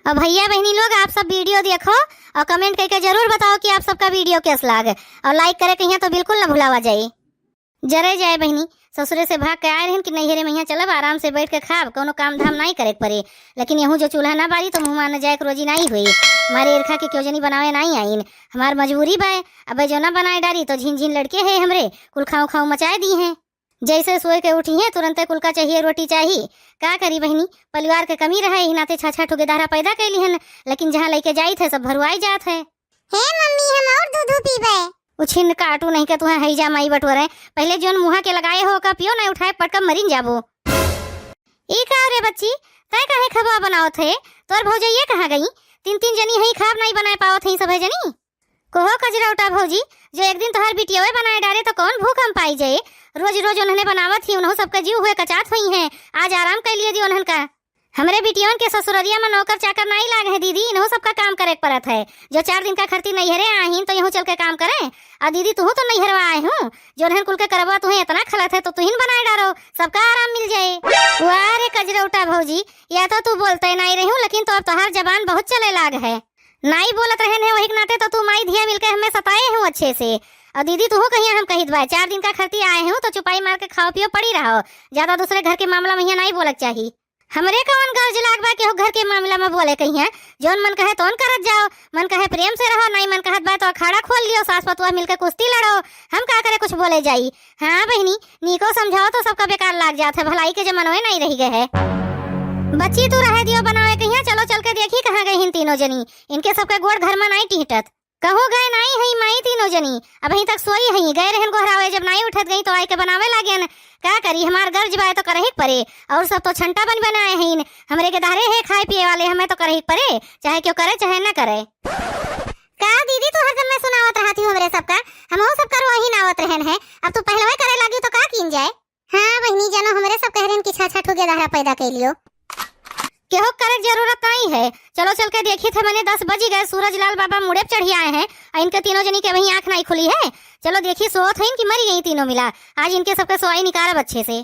और भैया बहनी लोग आप सब वीडियो देखो और कमेंट करके जरूर बताओ कि आप सबका वीडियो कैसा लागे और लाइक करे कहिए तो बिल्कुल न भुलावा जाए। जरे जाए बहनी ससुरे से भाग के आए रहन कि नैहरे में यहाँ चलब आराम से बैठ के खाब कोनो काम धाम नहीं करे पड़े, लेकिन यहूँ जो चूल्हा ना बारी तो मुँह माने जाए रोजी नहीं हुई। हमारे ईरखा के क्यों जनी बनावे नहीं आईन, हमार मजबूरी बाय। अब जो ना बनाए डारी तो झिन झिन लड़के है हमरे कुल खाऊ खाऊ मचाए दी हैं। जैसे सोए के उठी है तुरंत कुल का चाहिए रोटी चाहिए। का करी बहनी परिवार के कमी रहे ही नाते छा ठुके दारा पैदा कैली हन, लेकिन जहाँ लेके जाई थे सब भरुआई जात है। हे मम्मी हम और दूध पीबे। उछिन काटू नहीं के तुहे हई जा माई बटोरे पहले जोन मुहा के लगाए हो का पियो नहीं उठाए पटक मरिन जाबो। ई का रे बच्ची तय काहे खबा बनाओ थे तोर भौजैया कहाँ गई? तीन तीन जनी हई खाब नहीं बनाए पाओ थे सब जनी। कोहो कजरा उठा भौजी जो एक दिन तोहर बिटिया बनाए डारे तो कौन भूख हम पाई जाए। रोज रोज उन्होंने बनावत ही उन्हों सबका जीव हुए कचात हुई है, आज आराम कर लिए दी उन्हन का। हमरे बिटियों के ससुररिया में नौकर चाकर नहीं लाग है दीदी, इन्हों सबका काम करे पड़त है। जो 4 दिन का खर्ती नैहरे आहीन तो यहूँ चल के काम करे। और दीदी तू तो नैहरवा आए हूँ जो उन्हन कुल के करवा तुम्हें इतना खलत है तो तुहिन बनाए डारो सबका आराम मिल जाए। वाह रे कजरा उठा भौजी या तो तू बोलते नहीं रही हूँ, लेकिन तो अब तोहर जबान बहुत चले लाग है। नहीं बोलत रहे वही नाते तो तू माई धिया मिलकर हमें सताए हूँ अच्छे से। और दीदी तू कहिए हम कही दबाए 4 दिन का खर्ती आए हूँ तो चुपाई मार के खाओ पियो पड़ी रहो, ज्यादा दूसरे घर के मामला में नहीं बोलक चाहिए। हमरे कौन गर्ज लाग बा के घर के मामला में बोले कही है। जोन मन कहे तोन करत जाओ, मन कहे प्रेम से रहो, नहीं मन कहत बा तो अखाड़ा खोल लियो, सास पतुआ मिलकर कुश्ती लड़ो। हम का करे कुछ बोले जाई। हाँ बहनी नीको समझाओ तो सबका बेकार लाग जात है, भलाई के जमानों नहीं रही गए है। बच्ची तू रह दियो बनावे कहिया चलो चल के देखी कहाँ गई इन तीनों जनी। इनके सबके गोड़ घर में नहीं टिहटत, कहो गए नहीं हई माई तीनों जनी अब अभी तक सोई हई गए रहन गोहरावे, जब नहीं उठत गई तो आए के बनावे लागे न। का करी हमार गर्ज बाय तो करही परे और सब तो छंटा बन बनाए हैं हमरे के दारे है खाए पिए वाले, हमें तो करही परे चाहे क्यों करे चाहे न करे। का दीदी तू हरदम मैं सुनावत रहती हूँ हमरे सबका, हम सब करो वही नावत रहन है, अब तू पहलवे करे लगी तो का कीन जाए। हाँ बहनी जानो हमरे सब कह रहन कि छा ठुके दारा पैदा कर लियो। केहो करे जरूरत नहीं है, चलो चल के देखी थे मैंने 10 बज गए, सूरज लाल बाबा मुड़े चढ़ी आए हैं और इनके तीनों जनी के वही आंख नहीं खुली है। चलो देखी सोत है इनकी मरी गई तीनों मिला, आज इनके सबके सोई निकाल अच्छे से।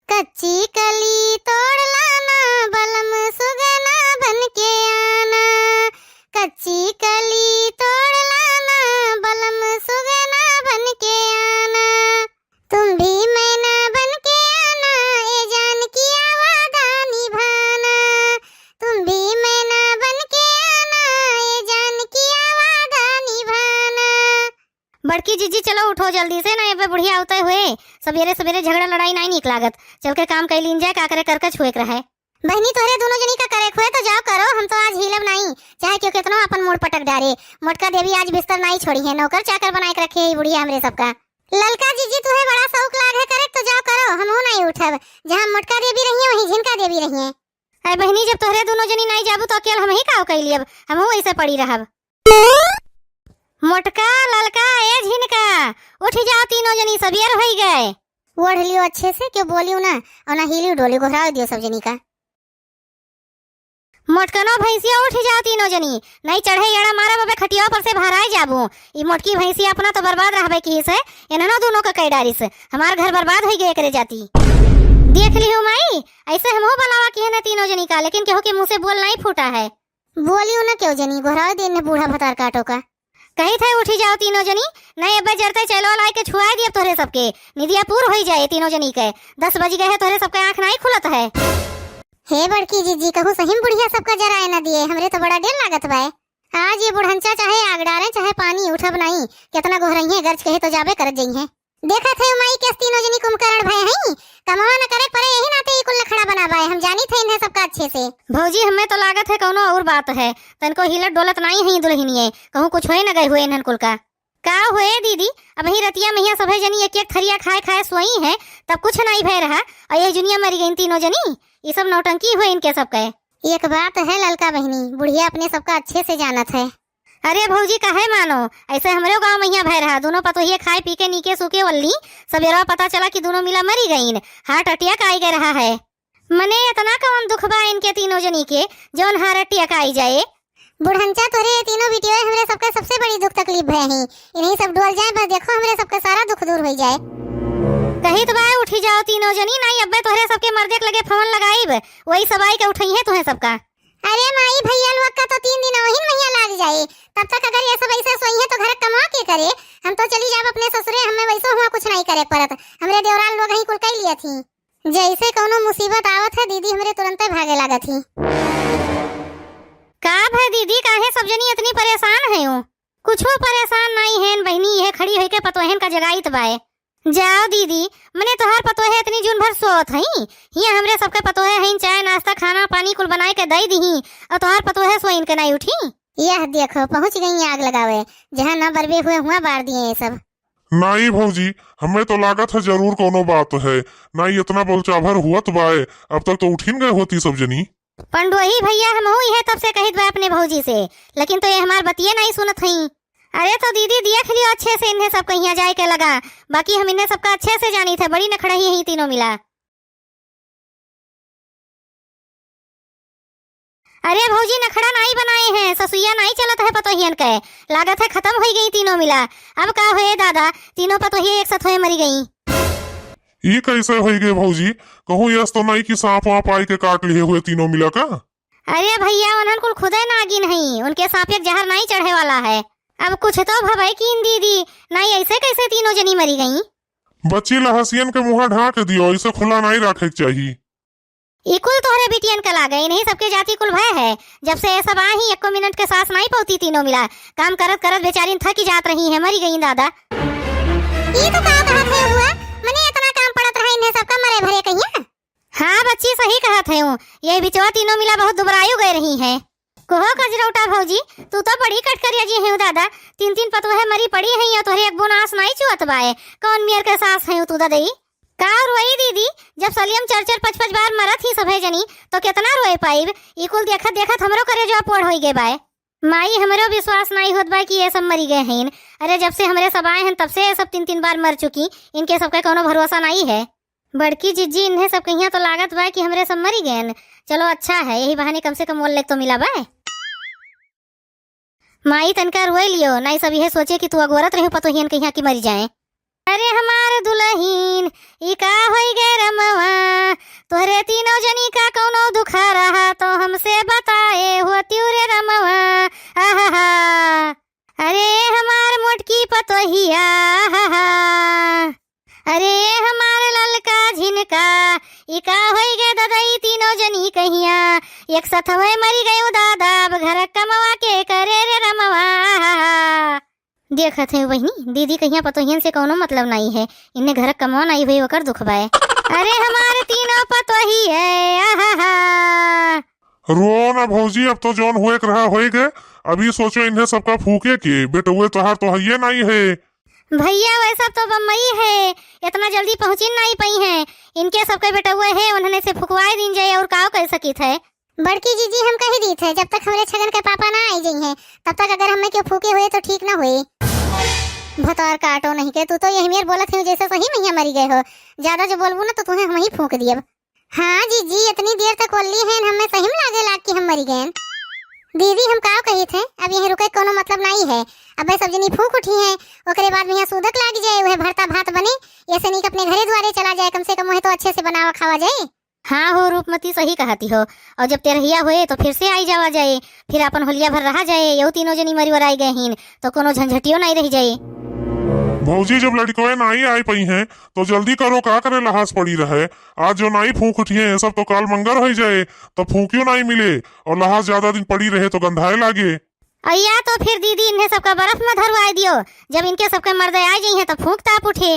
कच्ची कली तोड़ लाना बलम सुगना बन के आना, कच्ची कली तोड़ लाना बलम सुगना बन के आना, तुम भी मैना बन के आना ए जान की वादा निभाना, तुम भी मैना बन के आना ए जान की वादा निभाना। बड़की जीजी चलो उठो जल्दी से ना, ये बुढ़िया होते हुए सवेरे सवेरे झगड़ा लड़ाई नहीं निक लागत, चल के काम कर लीन जाए का करे करके छुए रहे। बहनी तोहरे दोनों जनी का करे खुए तो जाओ करो, हम तो आज हिलब नहीं चाहे क्यों कितना अपन मोड़ पटक डारे। मोटका देवी आज बिस्तर नहीं छोड़ी है, नौकर चाकर बना के रखे है बुढ़िया हमरे सबका। ललका जीजी तुम्हें बड़ा शौक लाग है करे तो जाओ करो, हम नहीं उठब, जहाँ मोटका देवी रही है वहीं झिनका देवी रही है। अरे बहनी जब तोहरे दोनों जनी नहीं जाबू तो अकेले हम ही काव कर लियब, हम ऐसे पड़ी रहब। मोटका ललका ए झिनका उठ जाओ तीनों जनी सवेर हो गए। ओढ़ लियो अच्छे से क्यों बोलियो ना और ना हिलियो डोलियो घोरा दियो सब जनी का। मोटकनो भैंसिया उठ जाओ तीनों जनी, नहीं चढ़े एड़ा मारा बबे खटिया पर से भराए जाबू। ई मोटकी भैंसिया अपना तो बर्बाद रहबे की से इन्हनो दोनों का कई डारी से हमार घर बर्बाद हो गए करे जाती। देख लियो माई ऐसे हम हो बनावा की है ना तीनों जनी का, लेकिन केहू के मुंह से बोल नहीं फूटा है। बोलियो ना क्यों जनी घोरा दिन ने बूढ़ा भतार काटो का। कही थे उठी जाओ तीनों जनी, नहीं अब जरते चलो लाई के छुआ दिए तोहरे सबके निदिया पूर हो जाए तीनों जनी के। 10 बज गए है तोहरे सबके आंख नहीं खुलत है। हे बड़की जीजी कहूँ सही बुढ़िया सबका जराए न दिए, हमरे तो बड़ा डर लागत बा। आज ये बुढ़ंचा चाहे आग डाले चाहे पानी उठब नहीं, कितना गोहरई है गर्ज कहे तो जाबे करत जई है। देखा थे माई के तीनों जनी कुंभकर्ण भय हई, कमावा न करे परे यही नाते ई कुल खड़ा बनाबाए, हम जानी थे इन्हें सबका अच्छे से। भौजी हमें तो लागत है कौनो और बात है, तनको हिलत डोलत नहीं है दुल्हनिए, कहूँ कुछ होए न गए हुए इन्हन कुल का हुए दीदी। अब ही रतिया में सभे जनी एक एक थरिया खाए खाए सोई है, तब कुछ नहीं भय रहा और ये दुनिया मरी गई तीनों जनी। ये सब नौटंकी हुए इनके सबके। एक बात है ललका बहनी बुढ़िया अपने सबका अच्छे से जानत है। अरे भौजी काहे मानो, ऐसे हमरे गांव में यहाँ भय रहा, दोनों पतोहिए खाए पी के नीके सूखे वल्ली सवेरा पता चला कि दोनों मिला मरी गईन, हार्ट अटैक आई गए रहा है। मने इतना कौन दुख बा इनके तीनों जनी के जौन हार्ट अटैक आई जाए। बुढ़ंचा तोरे ये तीनों बिटिया हमरे सबका सबसे बड़ी दुख तकलीफ है ही, इन्हीं सब डोल जाए बस देखो हमरे सबका सारा दुख दूर हो जाए। कही तो बाय उठी जाओ तीनों जनी, नहीं अब्बे तोहरे सबके मर्दे के लगे फोन लगाईब वही सब आई के उठई है तुम्हें सबका। अरे माई भैया तब तक अगर ये सब ऐसे सोई है तो घर कमा के करे। हम तो चली जाब अपने ससुरे, हमें वैसो हुआ कुछ नहीं करे परत। हमरे देवरान लोग ही कुल कई लिया थी। जैसे कोनो मुसीबत आवत है दीदी हमरे तुरंत भागे लागत थी। का भै दीदी काहे सब जनी इतनी परेशान है? कुछो परेशान नहीं है बहनी, ये खड़ी होई के पतोहन का जगाइत बाए। जाओ दीदी, मने तोहार पतोहे इतनी जून भर सोत हई। हिया हमरे सबके पतोहे हईन चाय नाश्ता खाना पानी कुल बनाए के दई दीही और तोहार पतोहे सोइन के नहीं उठी। यह देखो पहुंच गई आग लगावे, जहाँ न बरबे हुए हुआ बार दिए ये सब। नहीं भौजी, हमें तो लागत है जरूर कोनो बात है। नहीं इतना बोलचाभर हुआ बाए, अब तक तो उठिन गए होती सब जनी। पंडोही भैया हम है तब से कहित बा अपने भौजी से, लेकिन तो ये हमार बतिये नहीं सुनत हई। अरे तो दीदी देख लियो अच्छे से, इन्हें सब कहीं जाए के लगा। बाकी हम इन्हें सबका अच्छे से जानी थे, बड़ी नखड़ही ही तीनों मिला। अरे भौजी नखड़ा नहीं बनाए हैं, ससुइया नहीं चलत है पतोहियन के। लागत है खत्म हो गई तीनों मिला। अब का हुए दादा, तीनों पतोहिया एक साथ हुए मरी गई। ये कैसे हो गए भौजी? कहूँ यस तो नहीं कि सांप वाप आई के काट लिए हुए तीनों मिला का? अरे भैया उन्हन कुल खुदे नागिन नहीं, उनके सांप एक जहर नहीं चढ़े वाला है। अब कुछ तो भवाई की दीदी, नहीं ऐसे कैसे तीनों जनी मरी गई? बच्ची लहसियन के मुँह ढाक दियो, इसे खुला नहीं रखे चाहिए। इकुल तोहरे बिटियन कला गई नहीं, सबके जाति कुल भय है। जब से ये सब आई एको मिनट के सांस नहीं पौती तीनों मिला। काम करत करत बेचारी थकी जात रही है, मरी गई दादा। ये तो का कहत है हुआ, मने इतना काम पड़त रहा इन्हें सबका मरे भरे कहिया। हाँ बच्ची सही कहत है हूँ, ये बिचवा तीनों मिला बहुत दुबरायु गए रही है। कोहो कजरौटा भौजी, तू तो बड़ी कटकरिया जी है दादा। तीन तीन पतोहे मरी पड़ी है और तोहरे एक बोनास नहीं चुअत बाए। कौन मेर के सास है तू दादी? का रोई दीदी, जब सलियम 4-4 5-5 बार मरत ही सभे जनी तो कितना रोए पाइब? इकुल देखत देखत हमरो करे जो पोड़ होई गे बाए। माई हमरो विश्वास नहीं होत बा कि ये सब मरी गए हैं। अरे जब से हमरे सब आए हैं तब से ये सब 3-3 बार मर चुकी, इनके सबका कोनो भरोसा नहीं है। बड़की जिज्जी इन्हें सब कहिया तो लागत बा कि हमरे सब मरी गए। चलो अच्छा है, यही बहाने कम से कम मोल लेक तो मिला बा। माई तनका रोए लियो, नहीं सब यह सोचे कि तू अगोरत रही पतोहियन कहिया की मरी जाए। अरे हमार दुल्हीन ई का होई गे रमवा, तोहरे तीनों जनी का कोनो दुखा रहा तो हमसे बताए हुआ त्यूरे रमवा। आहा, अरे हमार मोटकी पतोहिया, अरे हमार ललका झिनका ई का होई गे ददई तीनों जनी कहिया। एक साथ हुए मरी गयो दादा, अब घर कमवा के करे रे रमवा। देखत है वही दीदी कहिया पतोहियन से कोनो मतलब नहीं है, इन्हें घर कमवा नहीं हुई वकर दुख बाए। अरे हमारे तीनों पतोही है। आहा, रो ना भौजी, अब तो जौन हुए रहा होए गए। अभी सोचो इन्हें सबका फूके के बेटुए तोहार तो है नहीं है। भैया वैसा तो बम्बई है, इतना जल्दी पहुंच नहीं पाई है। इनके सबके बेटुए है, उन्होंने से फुकवाए दिन जाए और काव कह सकी थे। बड़की जीजी हम कही दी थे जब तक हमारे छगन के पापा ना आई जाई हैं तब तक अगर हमें क्यों फूके हुए तो ठीक ना हुए। भतौर काटो नहीं के, तू तो यही मेर बोलत है जैसे सही में मरी गए हो। ज्यादा जो बोलबू ना तो तुम्हें हम ही फूक दिए। हाँ जीजी इतनी देर तक बोली है, हमें सही में लागे लाग कि हम मरी गए। दीदी हम का कही थे, अब यही रुके कोनो मतलब नहीं है। अब सब जनी फूक उठी है, ओकरे बाद में यहाँ सूदक लाग जाए, वह भरता भात बने। ये से नहीं अपने घरे द्वारे चला जाए, कम से कम वह तो अच्छे से बनावा खावा जाए। हाँ हो रूपमती सही कहती हो, और जब तेरहिया हुए तो फिर से आई जावा जाए, फिर अपन होलिया भर रहा जाए। यू तीनों जनी मरी वराई गए हैं तो कोनो झंझटियो नहीं रह जाए। भौजी जब लड़कों नहीं आई पई हैं तो जल्दी करो, का करे लहास पड़ी रहे। आज जो नहीं फूक उठी है सब तो काल मंगर हो जाए तो फूकियो नहीं मिले, और लहास ज्यादा दिन पड़ी रहे तो गंधाए लागे। अया तो फिर दीदी इन्हें सबका बर्फ में धरवाई दियो, जब इनके सबके मर्दे आ जाई हैं तो फूक ताप उठे।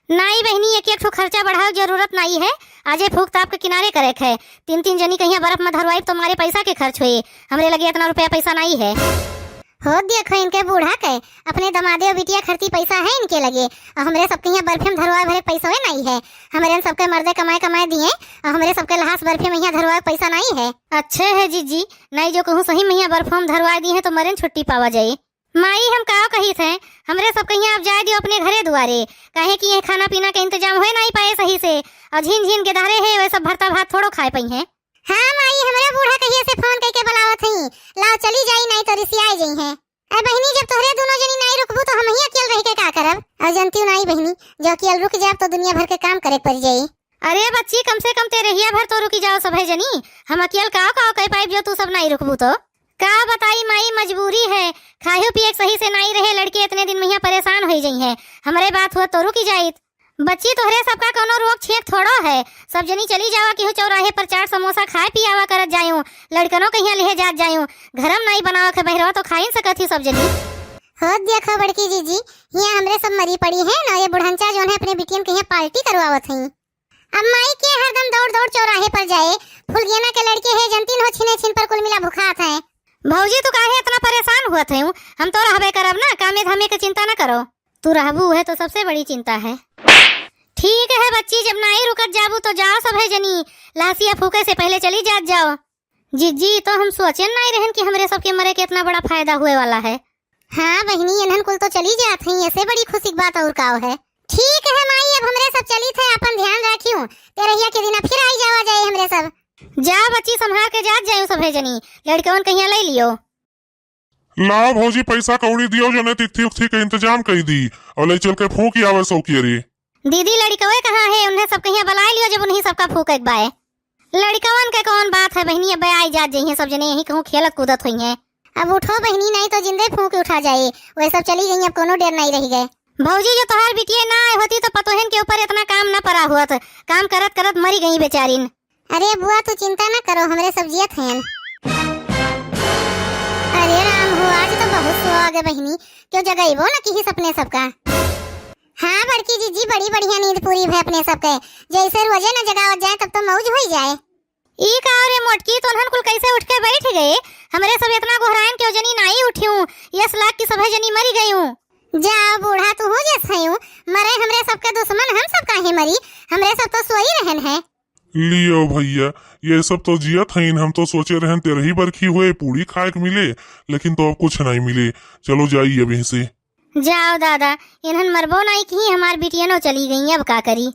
नहीं बहनी, एक एक खर्चा बढ़ाओ जरूरत नहीं है। आजे फूक ताप के किनारे करे है। 3-3 जनी कहीं बर्फ में धरवाई तो हमारे पैसा के खर्च हुए, हमरे लगे इतना रुपया पैसा नहीं है। हो देखो इनके बूढ़ा के अपने दमादे और बिटिया खर्ची पैसा है इनके लगे, और हमरे सबके यहाँ बर्फे में धरवाए भरे पैसा है नहीं है। हमारे सबके मर्दे कमाए दिए, और हमारे सबके लहास बर्फे में यहाँ धरवाए पैसा नहीं है। अच्छे है जीजी, नहीं जो कहूँ सही में यहाँ बर्फ में धरवा दी है तो मरे छुट्टी पावा जाए। माई हम का कही थे, हमरे सब कहीं आप जाए दियो अपने घरे दुआरे, कहे कि ये खाना पीना के इंतजाम हो नहीं पाए सही से, और झीन झीन के धारे है वैसा भरता भात थोड़ो खाए पई है। हाँ माई हमारे बूढ़ा कहिए से फोन करके बुलावत हई, लाओ चली जाई नहीं तो रिसिया जाई है। अरे बहनी जब तोहरे दोनों जनी नहीं रुकबू तो हम ही अकेले रह के का करब। और जानती नहीं बहनी, जो अकेले रुक जाब तो दुनिया भर के काम करे पड़ जाई। अरे बच्ची कम से कम तेरे हिया भर तो रुकी जाओ सब है जनी, हम अकेले का कह पाइब जो तू सब नहीं रुकबू तो। का बताई माई मजबूरी है, खायो पिए सही से नहीं रहे लड़के इतने दिन में यहाँ परेशान हो गई है। हमारे बात हुआ तो रुकी जाइत। बच्ची तोहरे सबका कोनो रोक छेक थोड़ो है, सब जनी चली जावा कि हो चौराहे पर चाट समोसा खाए पियावा करत जायूं, लड़कनों कहीं ले जात जायूं, घरम नहीं बनावा के बहरवा तो खा ही सकत ही सब जनी। हो देखो बड़की जीजी, यहाँ हमरे सब मरी पड़ी है ना, ये बुढ़ंचा जो है अपने बिटियन के यहाँ पार्टी करवावत है। अब माई के हरदम दौड़ दौड़ चौराहे पर जाए, फुलगियाना के लड़के है जनतीन हो छिने छिन पर कुल मिला भुखात है। भौजी तू काहे इतना परेशान हुआ थे? हम तो रहबे करब ना, कामे धामे के चिंता न करो, तू रहबू है तो सबसे बड़ी चिंता है। ठीक है बच्ची, जब नहीं रुकत जाबू तो जाओ सब है जनी, लासिया फूके से पहले चली जात जाओ। जीजी तो हम सोचे नहीं रहन कि हमरे सबके मरे के इतना बड़ा फायदा हुए वाला है। हाँ बहनी, इन्हन कुल तो चली जात है, ऐसे बड़ी खुशी की बात और काव है। ठीक है माई, अब हमरे सब चली थे, अपन ध्यान रखियो, तेरहिया के दिन फिर आई जावा जाए हमरे सब। जा बच्ची संभाल के जात जायो सब है जनी, लड़कवन कहीं ले लियो। लाओ भौजी पैसा कौड़ी दियो, जो ने तिथि उथी के इंतजाम कर दी और ले चल के फूक आवे सौकी रे। दीदी लड़कवे कहाँ है? उन्हें सब कहीं बुला लियो, जब उन्हीं सबका फूक एक बाय। लड़कवन के कौन बात है बहनी, अब आई जात जाइए सब जने, यही कहूँ खेलत कूदत हुई है। अब उठो बहनी, नहीं तो जिंदे फूक उठा जाए, वे सब चली गई, अब कोनो देर नहीं रह गए। भौजी जो तोहार बिटिया ना आई होती तो पतोहन के ऊपर इतना काम न पड़ा हुआ, काम करत करत मरी गई बेचारीन। अरे बुआ तू चिंता न करो, हमरे सब्जियत हैं। अरे राम हो, आज तो बहुत सुहा गए बहनी, क्यों जगाइबो न किसी सपने सबका। हाँ बड़की जीजी, बड़ी बढ़िया नींद पूरी है अपने सबके, जैसे रोजे न जगावत जाए तब तो मौज हो जाए। ई का रे मोटकी, तो हन कुल कैसे उठ के बैठ गए? हमरे सब इतना गोहरायन क्यों जनी नहीं उठियूं, 10 लाख की सब जनी मरी गयूं। जाओ बूढ़ा तू हो जैस हयूं, मरे हमरे सबके दुश्मन, हम सब काहे मरी, हमरे सब तो सोई रहन है। लियो भैया, ये सब तो जियत हैं, हम तो सोचे रहन तेरे ही बरखी हुए पूरी खाए के मिले, लेकिन तो अब कुछ नहीं मिले। चलो जाइए अभी से। जाओ दादा, इन्हन मरबो नहीं की, हमार बिटियनो चली गई, अब का करी।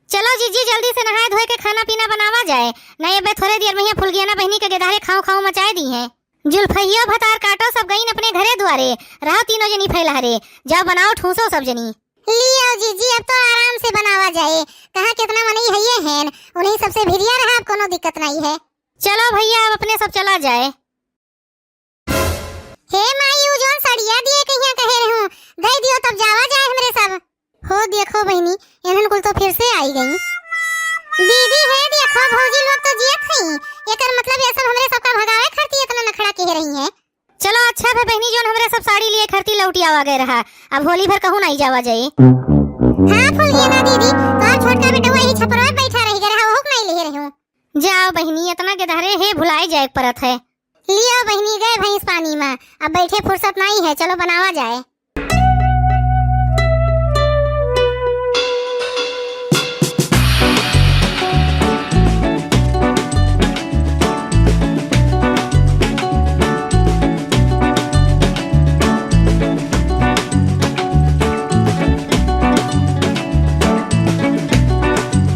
चलो जीजी जल्दी से नहाए धोए के खाना पीना बनावा जाए, नहीं अब थोड़े देर में फुलगियाना बहनी के गेदारे खाओ खाओ मचाए दी है। जुल्फियो भतार काटो सब गई अपने घरे द्वारे, रहो तीनों जनी फैला रे, जाओ बनाओ ठूसो सब जनी। लियो जीजी, अब तो आराम से बनावा जाए, कहाँ कितना मनई है ये हैं, उन्हीं सबसे भिरिया रहा, अब कोनो दिक्कत नहीं है। चलो भैया अब अपने सब चला जाए। हे माई, उ जोन सड़िया दिए कहिया कहे रहूं, दे दियो तब जावा जाए हमरे सब। हो देखो बहनी, इन्हन कुल तो फिर से आई गई। दीदी है देखो, भौजी लोग तो जियत हैं, एकर मतलब ये सब हमरे सबका भगावे खरती इतना नखड़ा कह रही है। चलो अच्छा है बहनी, जोन हमरे सब साड़ी लिए खरती लौटी आवा गए रहा, अब होली भर कहूँ नहीं जावा जाए। हाँ फुलगियाना दीदी, तो छोटका बेटा वही छपरा में बैठा रह गया, हुक नहीं ले रहूं। जाओ बहनी, इतना गेदारे है भुलाए जाए परत है। लियो बहनी, गए भैंस पानी में, अब बैठे फुर्सत नहीं है, चलो बनावा जाए।